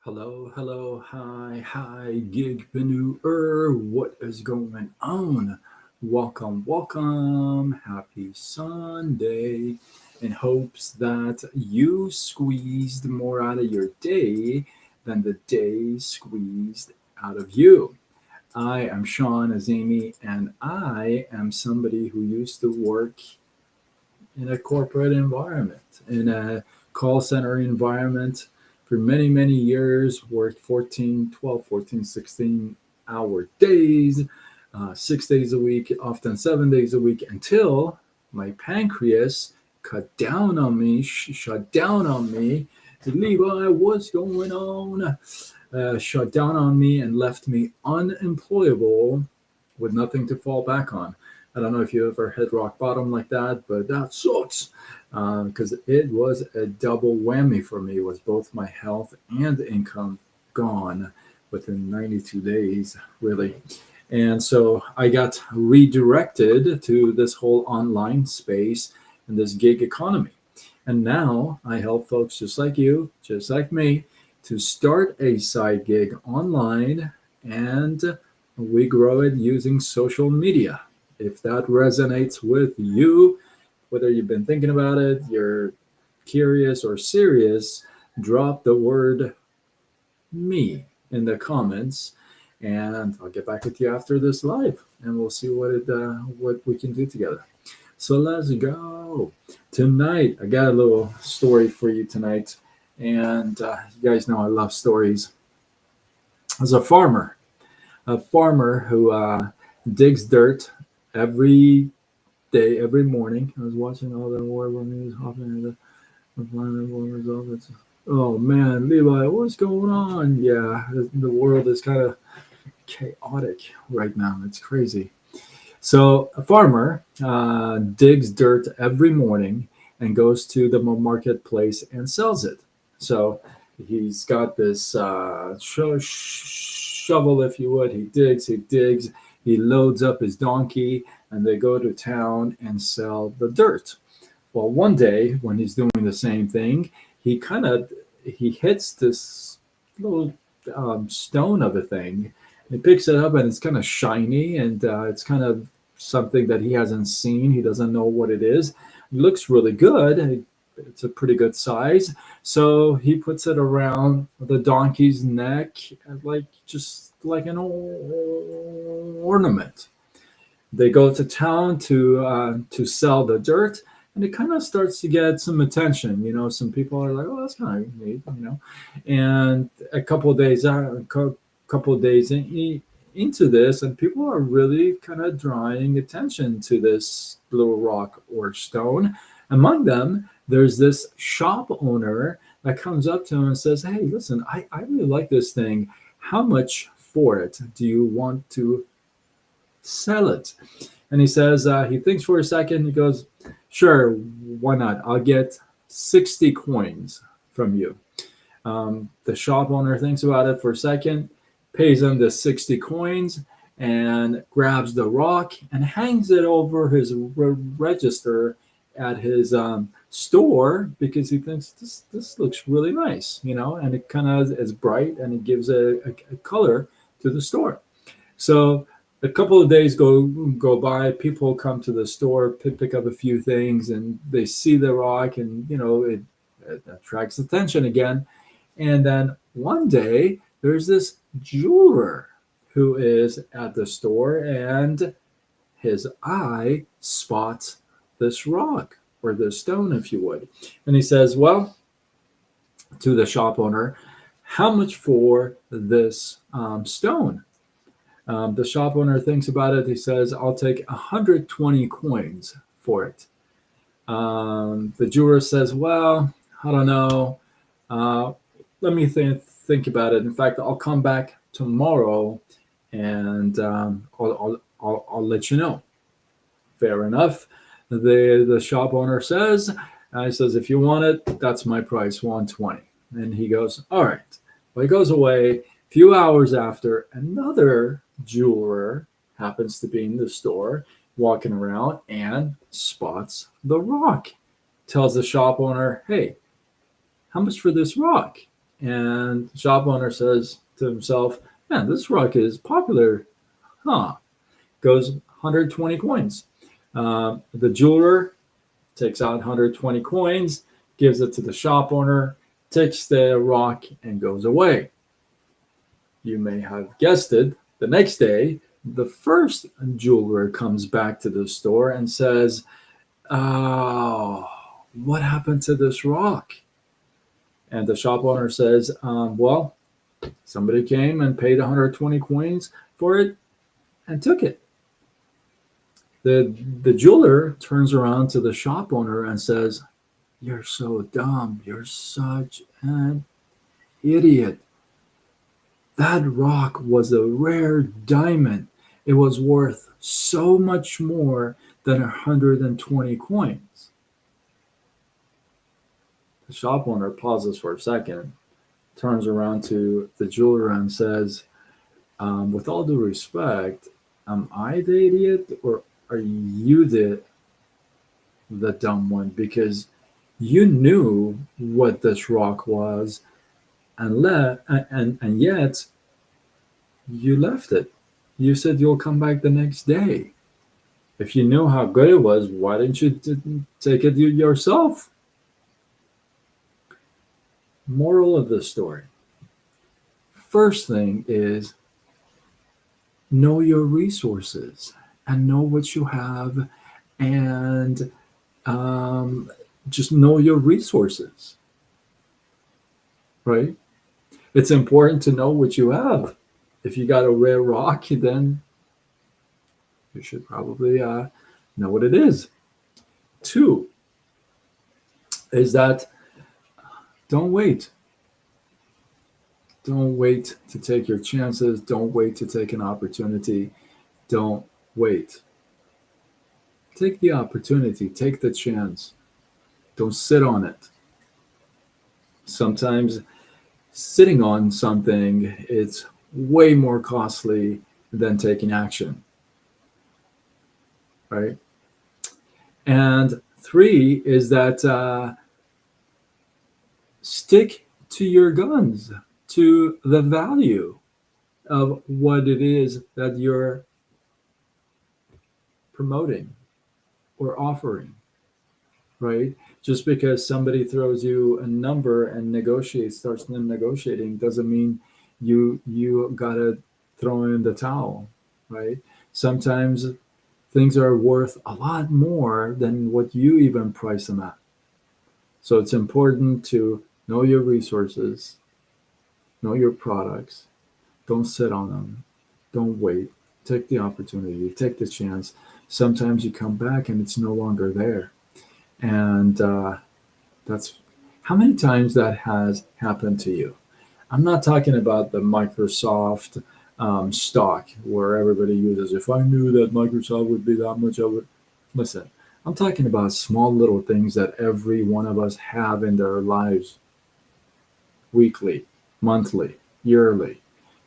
Hello, hello, hi, gigpreneur. What is going on? Welcome, welcome. Happy Sunday. In hopes that you squeezed more out of your day than the day squeezed out of you. I am Sean Azimi, and I am somebody who used to work in a corporate environment, in a call center environment for many, many years, worked 14, 12, 14, 16 hour days, 6 days a week, often 7 days a week, until my pancreas cut down on me, shut down on me. Levi, what's going on? Shut down on me and left me unemployable with nothing to fall back on. I don't know if you ever hit rock bottom like that, but that sucks because it was a double whammy for me. It was both my health and income gone within 92 days, really. And so I got redirected to this whole online space and this gig economy. And now I help folks just like you, just like me, to start a side gig online, and we grow it using social media. If that resonates with you, whether you've been thinking about it, you're curious or serious, drop the word me in the comments, and I'll get back with you after this live, and we'll see what we can do together. So let's go. Tonight, I got a little story for you tonight, and you guys know I love stories. As a farmer who digs dirt every day, every morning. I was watching all the war news, hopping into the planet war results. Oh man, Levi, what's going on? Yeah, the world is kind of chaotic right now. It's crazy. So a farmer digs dirt every morning and goes to the marketplace and sells it. So he's got this shovel, if you would. He digs, he loads up his donkey, and they go to town and sell the dirt. Well, one day when he's doing the same thing, he hits this little stone of a thing. He picks it up and it's kind of shiny, and it's kind of something that he hasn't seen. He doesn't know what it is. It looks really good. It's a pretty good size. So he puts it around the donkey's neck, like just like an ornament. They go to town to sell the dirt, and it kind of starts to get some attention. Some people are like, "Oh, that's kind of neat," And a couple of days into this, and people are really kind of drawing attention to this little rock or stone. Among them, there's this shop owner that comes up to him and says, "Hey, listen, I really like this thing. How much for it? Do you want to sell it?" And he says, he thinks for a second. He goes, "Sure, why not? I'll get 60 coins from you." The shop owner thinks about it for a second, pays him the 60 coins, and grabs the rock and hangs it over his register at his store, because he thinks this looks really nice, and it kind of is bright, and it gives a color to the store. So a couple of days go by. People come to the store, pick up a few things, and they see the rock, and it attracts attention again. And then one day, there's this jeweler who is at the store, and his eye spots this rock, or this stone, if you would. And he says, "Well," to the shop owner, "how much for this stone?" The shop owner thinks about it. He says, "I'll take 120 coins for it." The jeweler says, "Well, I don't know. Uh, Let me think about it. In fact, I'll come back tomorrow, and I'll let you know." Fair enough. The shop owner says, he says, "If you want it, that's my price, 120." And he goes, "All right." Well, he goes away. A few hours after, another jeweler happens to be in the store, walking around, and spots the rock. Tells the shop owner, "Hey, how much for this rock?" And the shop owner says to himself, man, this rock is popular. Huh. Goes 120 coins. The jeweler takes out 120 coins, gives it to the shop owner, takes the rock, and goes away. You may have guessed it. The next day, the first jeweler comes back to the store and says, oh, what happened to this rock? And the shop owner says, well, somebody came and paid 120 coins for it and took it. The jeweler turns around to the shop owner and says, you're so dumb. You're such an idiot. That rock was a rare diamond. It was worth so much more than 120 coins. The shop owner pauses for a second, turns around to the jeweler and says, with all due respect, am I the idiot or are you the dumb one? Because you knew what this rock was and yet you left it. You said you'll come back the next day. If you knew how good it was, why didn't you take it yourself? Moral of the story. First thing is know your resources and know what you have and just know your resources, right? It's important to know what you have. If you got a rare rock, then you should probably know what it is. Two is that don't wait. Don't wait to take your chances. Don't wait to take an opportunity. Don't wait. Take the opportunity. Take the chance. Don't sit on it. Sometimes sitting on something is way more costly than taking action, right? And three is that stick to your guns, to the value of what it is that you're promoting or offering, right? Just because somebody throws you a number and starts negotiating, doesn't mean you gotta throw in the towel, right? Sometimes things are worth a lot more than what you even price them at. So it's important to know your resources, know your products, don't sit on them, don't wait, take the opportunity, take the chance. Sometimes you come back and it's no longer there. And that's how many times that has happened to you. I'm not talking about the Microsoft stock where everybody uses, if I knew that Microsoft would be that much, I would. Listen, I'm talking about small little things that every one of us have in their lives weekly, monthly, yearly.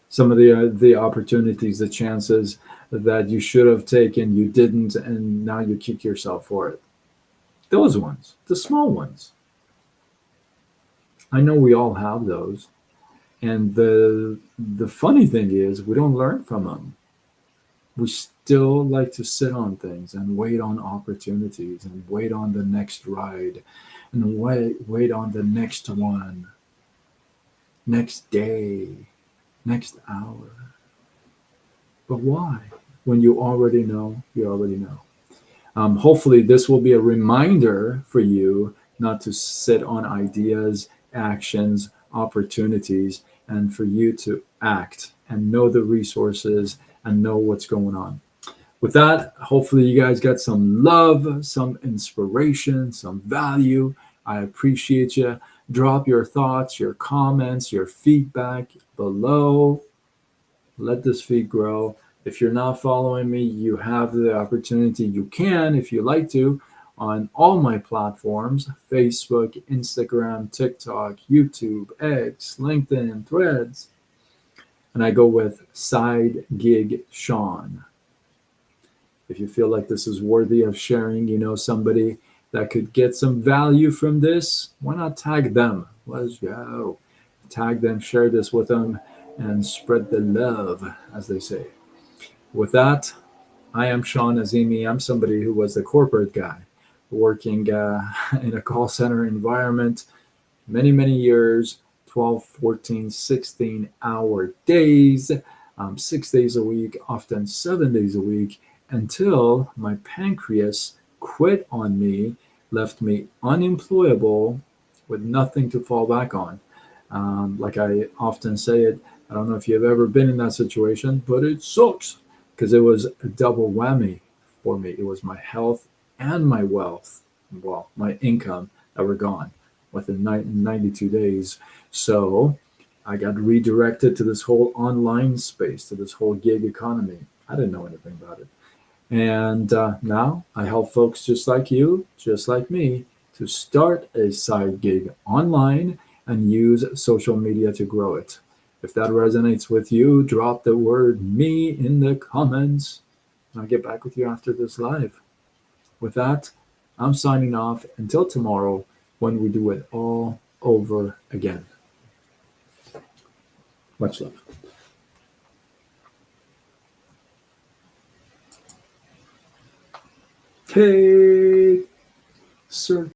Some of the opportunities, the chances that you should have taken, you didn't, and now you kick yourself for it. Those ones, the small ones. I know we all have those. And the funny thing is we don't learn from them. We still like to sit on things and wait on opportunities and wait on the next ride and wait on the next one, next day, next hour. But why? When you already know, you already know. Hopefully, this will be a reminder for you not to sit on ideas, actions, opportunities, and for you to act and know the resources and know what's going on. With that, hopefully, you guys got some love, some inspiration, some value. I appreciate you. Drop your thoughts, your comments, your feedback below. Let this feed grow. If you're not following me, you have the opportunity. You can, if you like to, on all my platforms: Facebook, Instagram, TikTok, YouTube, X, LinkedIn, Threads. And I go with Side Gig Sean. If you feel like this is worthy of sharing, you know somebody that could get some value from this, why not tag them? Let's go. tag them, share this with them, and spread the love, as they say. With that, I am Sean Azimi. I'm somebody who was a corporate guy working in a call center environment many, many years, 12, 14, 16-hour days, 6 days a week, often 7 days a week, until my pancreas quit on me, left me unemployable with nothing to fall back on. Like I often say it, I don't know if you've ever been in that situation, but it sucks because it was a double whammy for me. It was my health and my wealth, well, my income that were gone within 92 days. So I got redirected to this whole online space, to this whole gig economy. I didn't know anything about it. And now I help folks just like you, just like me, to start a side gig online and use social media to grow it. If that resonates with you, drop the word me in the comments. I'll get back with you after this live. With that, I'm signing off until tomorrow when we do it all over again. Much love. Hey, sir.